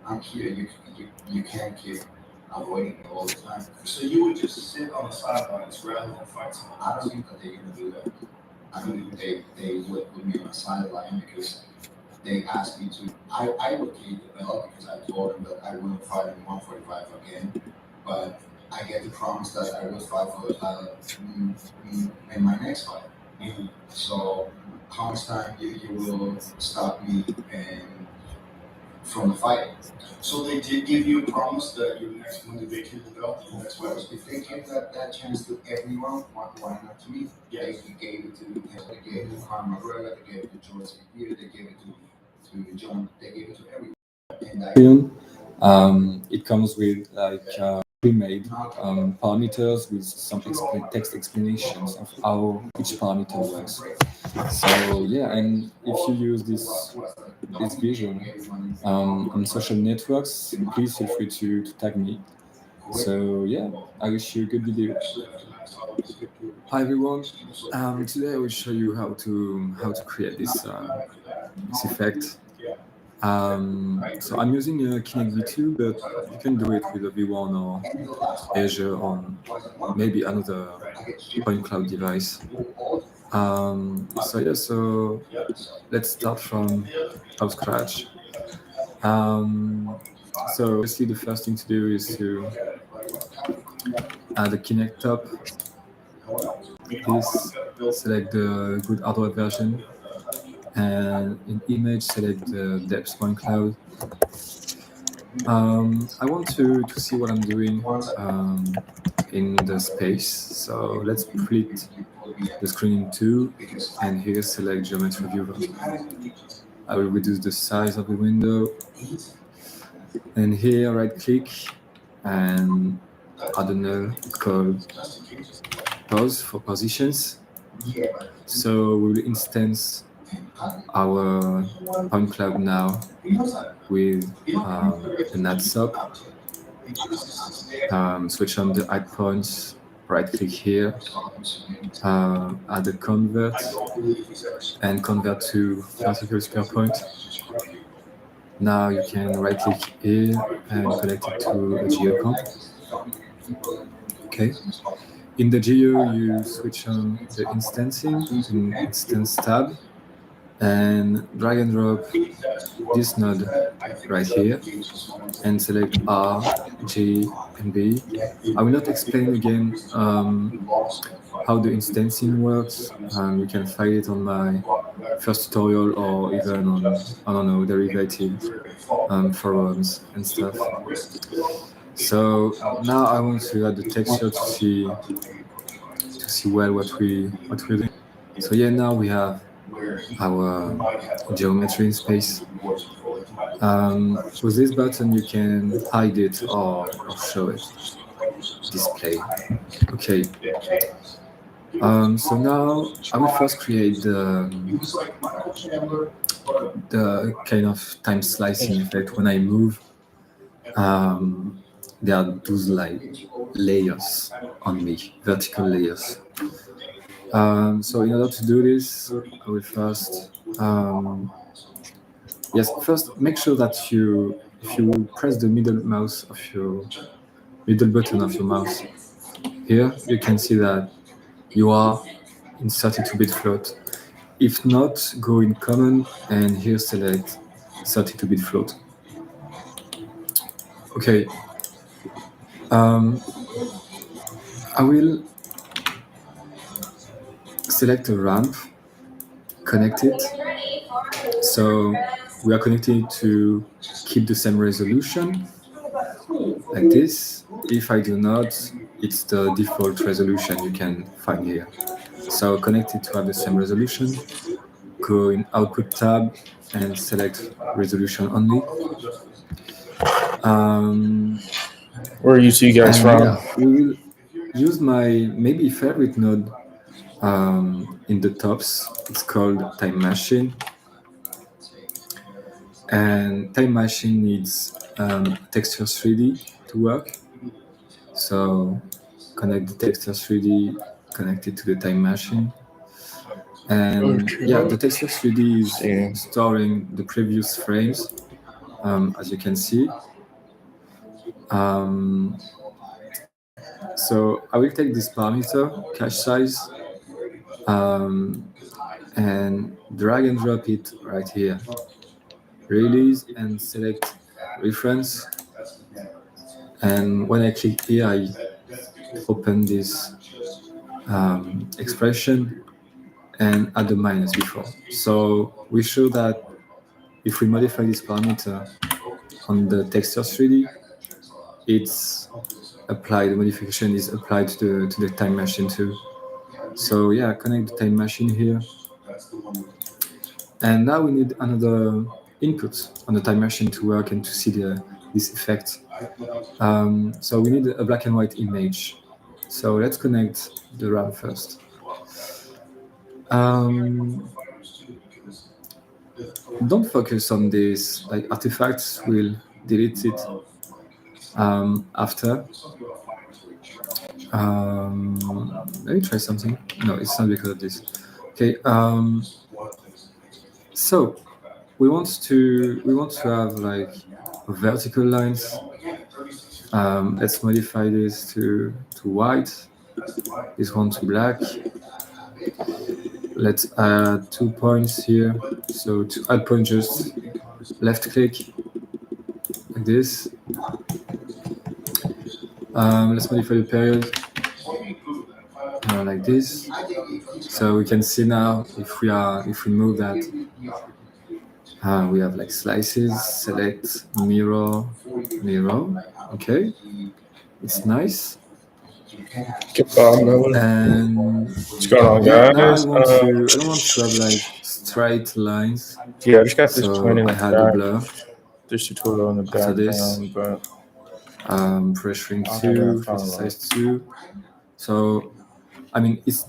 I'm here. You can't keep avoiding me all the time. So you would just sit on the sidelines rather than fight someone. I don't think that they're gonna do that. I don't think they would put me on a sideline because they asked me to. I located the belt because I told them that I wouldn't fight in 145 again, but I get the promise that I will fight for the title in my next fight. So how much time you will stop me and from the fight? So they did give you a promise that your next when they vacate the belt, your next fight. If they give that chance to everyone, why not to me? Yes. They gave it to they gave it to Conor McGregor, they gave it to George St. Pierre, they gave it to John, they gave it to everyone. And it comes with like pre-made parameters with some text explanations of how each parameter works. So yeah, and if you use this vision on social networks, please feel free to tag me. So yeah, I wish you a good video. Hi everyone. Today I will show you how to create this effect. So I'm using a Kinect V2, but you can do it with a V1 or Azure or maybe another point cloud device. So let's start from scratch. So obviously the first thing to do is to add a Kinect top. This, select the good hardware version, and in image select the depth point cloud. I want to see what I'm doing in the space, so let's split the screen in two, and here select geometry viewer. I will reduce the size of the window, and here right click and add a null called pause for positions. So we will instance our point cloud now with an add sub. Switch on the add points, right click here, add a convert, and convert to vertical sphere point. Now you can right click here and connect it to a geocomp. Okay. In the geo, you switch on the instancing in instance tab and drag and drop this node right here and select R, G, and B. I will not explain again how the instancing works. You can find it on my first tutorial or even on, I don't know, derivative forums and stuff. So now I want to add the texture to see well what we're doing. So yeah, now we have our geometry in space. With this button you can hide it or show it, display. Okay. So now I will first create the kind of time slicing effect. When I move, there are those like layers on me, vertical layers. So in order to do this, I will first first make sure that if you press the middle button of your mouse here, you can see that you are in 32-bit float. If not, go in common and here select 32-bit float. Okay. I will select a ramp, connect it. So we are connected to keep the same resolution, like this. If I do not, it's the default resolution you can find here. So connect it to have the same resolution. Go in Output tab and select Resolution Only. Where are you two guys from? Yeah, we will use my maybe favorite node in the tops. It's called Time Machine. And Time Machine needs Texture 3D to work. So connect the Texture 3D, connect it to the Time Machine. And yeah, the Texture 3D is storing the previous frames. as you can see. So I will take this parameter, cache size, and drag and drop it right here. Release and select reference. And when I click here, I open this expression and add the minus before. So we show that if we modify this parameter on the texture 3D, it's applied, the modification is applied to the time machine too. So yeah, connect the time machine here. And now we need another input on the time machine to work and to see this effect. So we need a black and white image. So let's connect the RAM first. Don't focus on this, like artifacts, will delete it after. Let me try something. No, it's not because of this. Okay. So we want to have like vertical lines. Let's modify this to white. This one to black. Let's add 2 points here. So to add point, just left click like this. Let's modify the period like this. So we can see now if we move that, we have like slices, select, mirror. Okay, it's nice. And What's going on, yeah, guys? now I don't want to have like straight lines. Yeah, I just got this So pointing I had a blur. This tutorial in the After this, background, but pressuring 2, size 2. So I mean, it's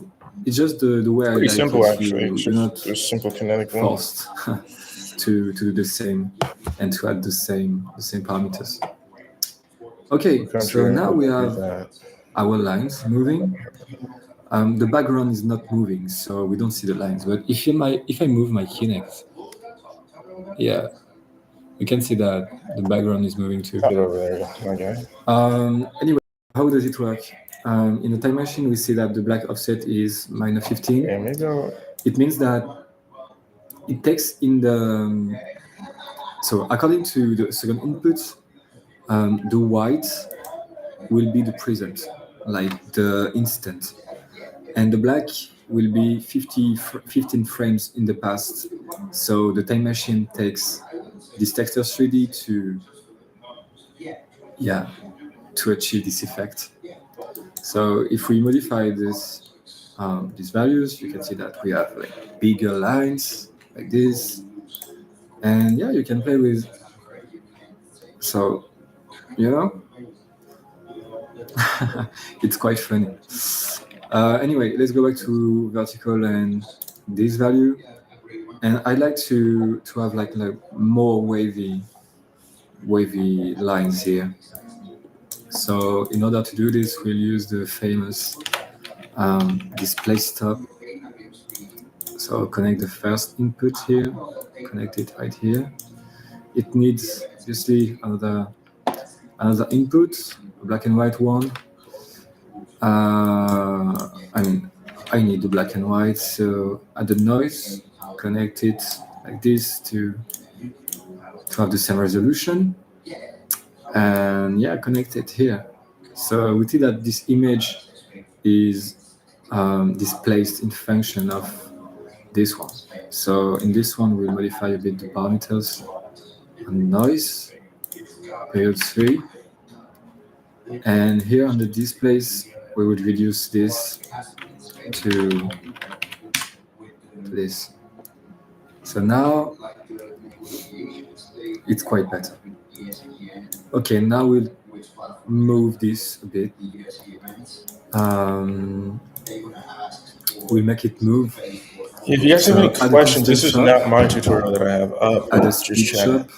just the way I pretty like simple it. actually. You're not Simple kinetic forced to do the same and to add the same parameters. Okay, so now we have our lines moving. The background is not moving, so we don't see the lines. But if I move my Kinect, yeah, you can see that the background is moving too. Over there, okay. Anyway, how does it work? In the time machine, we see that the black offset is -15. It means that it takes in the so according to the second input, the white will be the present, like the instant, and the black will be 15 frames in the past. So the time machine takes this texture 3D to achieve this effect. So if we modify these values, you can see that we have like bigger lines like this, and yeah, you can play with. So it's quite funny. Anyway, let's go back to vertical and this value, and I like to have like more wavy lines here. So in order to do this, we'll use the famous display stop. So connect the first input here, connect it right here. It needs obviously another input, a black and white one. I need the black and white, so add the noise, connect it like this to have the same resolution, and yeah, connect it here. So we see that this image is displaced in function of this one. So in this one, we'll modify a bit the parameters and noise, period 3. And here on the displays, we would reduce this to this. So now it's quite better. Okay, now we'll move this a bit. We'll make it move. If you guys have any questions, this is not my tutorial that I have up. Add a speed shop.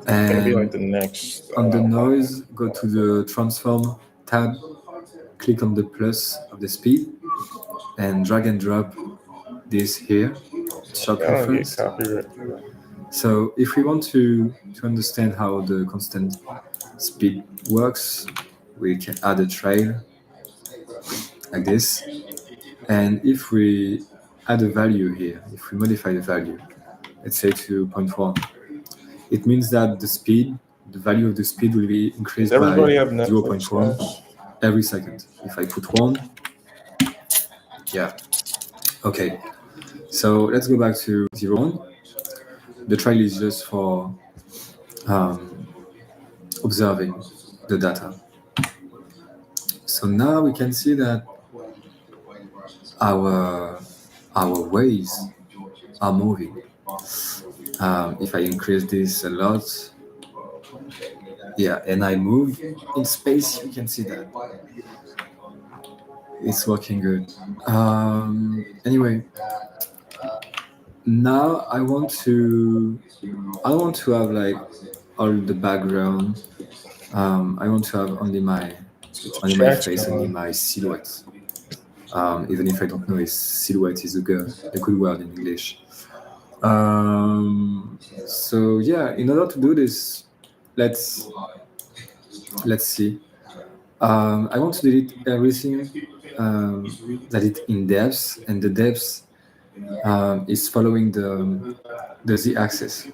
And be like the next. On the noise, go to the transform tab, click on the plus of the speed, and drag and drop this here. Shot reference. So if we want to understand how the constant speed works, we can add a trail like this. And if we add a value here, if we modify the value, let's say to 0.1, it means that the value of the speed will be increased Does by everybody have Netflix? 0.1 every second. If I put 1, yeah. Okay, so let's go back to 0.1. The trial is just for observing the data. So now we can see that our waves are moving. If I increase this a lot, yeah, and I move in space, you can see that it's working good. Anyway, now I want to have like all the background. I want to have only my face, only my silhouette. Even if I don't know if silhouette is a good word in English. So yeah, in order to do this, let's see. I want to delete everything that is in depth, and the depth is following the z-axis.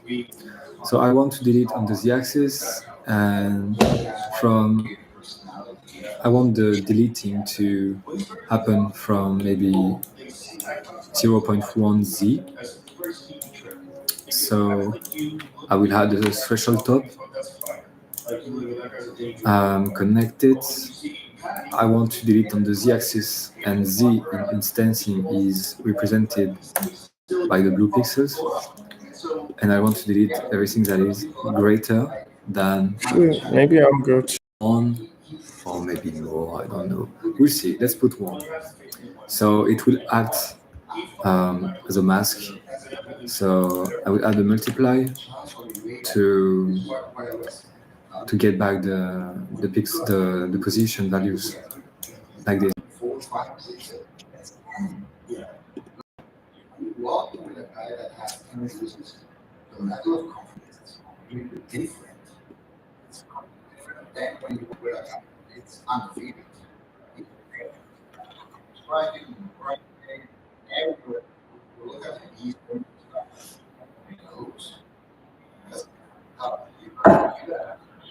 So I want to delete on the z-axis, and I want the deleting to happen from maybe 0.1 z. So I will add a threshold top, connected. I want to delete on the z-axis, and z in instancing is represented by the blue pixels, and I want to delete everything that is greater than Maybe I'll go to 1, or maybe more, I don't know. We'll see. Let's put 1. So it will act as a mask. So I will add a multiply to get back the position values like this.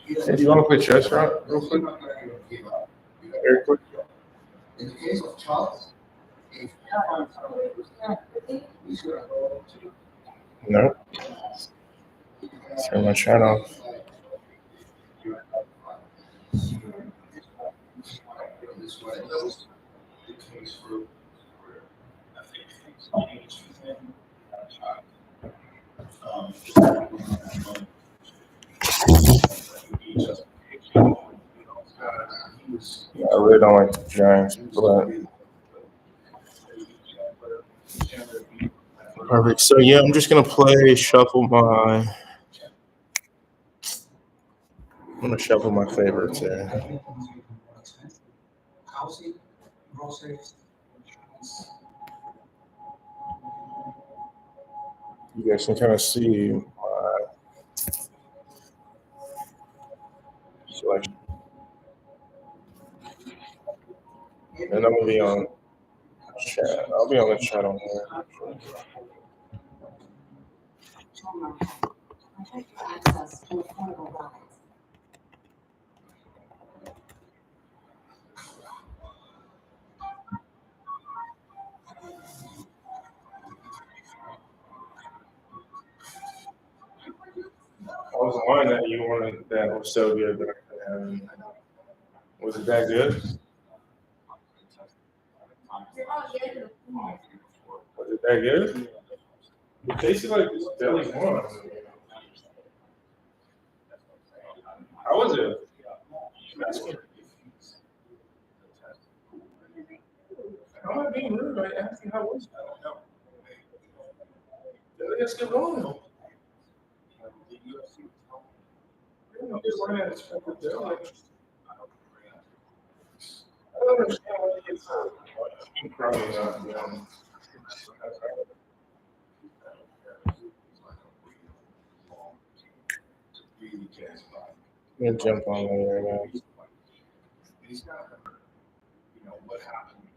Hey, do you want to play chess real quick? Very quick. In the case of Charles, No. Turn my chat off. Yeah, I really don't like the Giants, but perfect. So yeah, I'm just gonna shuffle my. I'm gonna shuffle my favorites here. You guys can kind of see my selection, and I'm gonna be on chat. I'll be on the chat on here. What was the wine that you wanted that was so good that I couldn't have? Was it that good? Was it that good? It tasted like this deli wine. How was it? How am I being rude by asking how was it? Let's get on. I don't understand why you get so probably not. really cares about. I'm gonna jump on there right now. And he's got to, what happened